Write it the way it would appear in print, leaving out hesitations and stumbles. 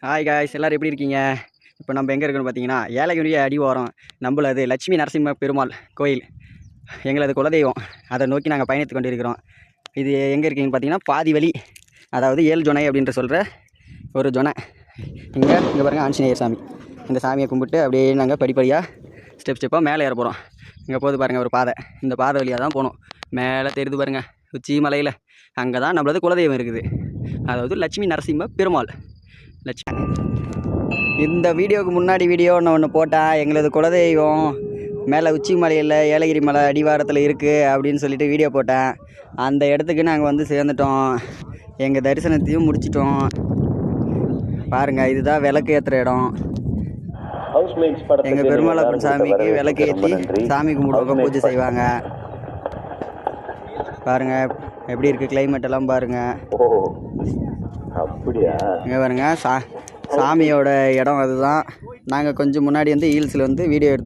Hi guys, எல்லோரும் எப்படி இருக்கீங்க? இப்போ நம்ம எங்கே இருக்கோன்னு பார்த்தீங்கன்னா, ஏலகிரி அடிவாரம் நம்மளது லட்சுமி நரசிம்ம பெருமாள் கோயில், எங்களது குலதெய்வம். அதை நோக்கி நாங்கள் பயணித்து கொண்டு இருக்கிறோம். இது எங்கே இருக்கீங்கன்னு பார்த்தீங்கன்னா, பாதி வழி, அதாவது 7 ஜொனை அப்படின்ற சொல்கிற ஒரு ஜொனை. இங்கே பாருங்கள், ஆஞ்சநேயர் சாமி. இந்த சாமியை கும்பிட்டு அப்படியே நாங்கள் படிப்படியாக ஸ்டெப்பாக மேலே ஏற போகிறோம். இங்கே போது பாருங்கள் ஒரு பாதை. இந்த பாதை வழியாக தான் போகணும். மேலே தெரியுது பாருங்கள், உச்சி மலையில். அங்கே தான் நம்மளது குலதெய்வம் இருக்குது, அதாவது லட்சுமி நரசிம்ம பெருமாள். இந்த வீடியோவுக்கு முன்னாடி வீடியோ ஒன்று போட்டேன். எங்களது குலதெய்வம் மேலே உச்சி மலையில் ஏலகிரி மலை அடிவாரத்தில் இருக்குது அப்படின்னு சொல்லிட்டு வீடியோ போட்டேன். அந்த இடத்துக்கு நாங்கள் வந்து சேர்ந்துட்டோம். எங்கள் தரிசனத்தையும் முடிச்சிட்டோம். பாருங்கள், இதுதான் விளக்கு ஏற்றுற இடம். எங்கள் பெருமாளப்பன் சாமிக்கு விளக்கு ஏற்றி சாமி கும்பிடுவாங்க, பூஜை செய்வாங்க. பாருங்கள் எப்படி இருக்குது கிளைமேட் எல்லாம் பாருங்கள். அப்படியா? இங்கே பாருங்க, சாமியோட இடம் அதுதான். நாங்கள் கொஞ்சம் முன்னாடி வந்து ஹீல்ஸில் வந்து வீடியோ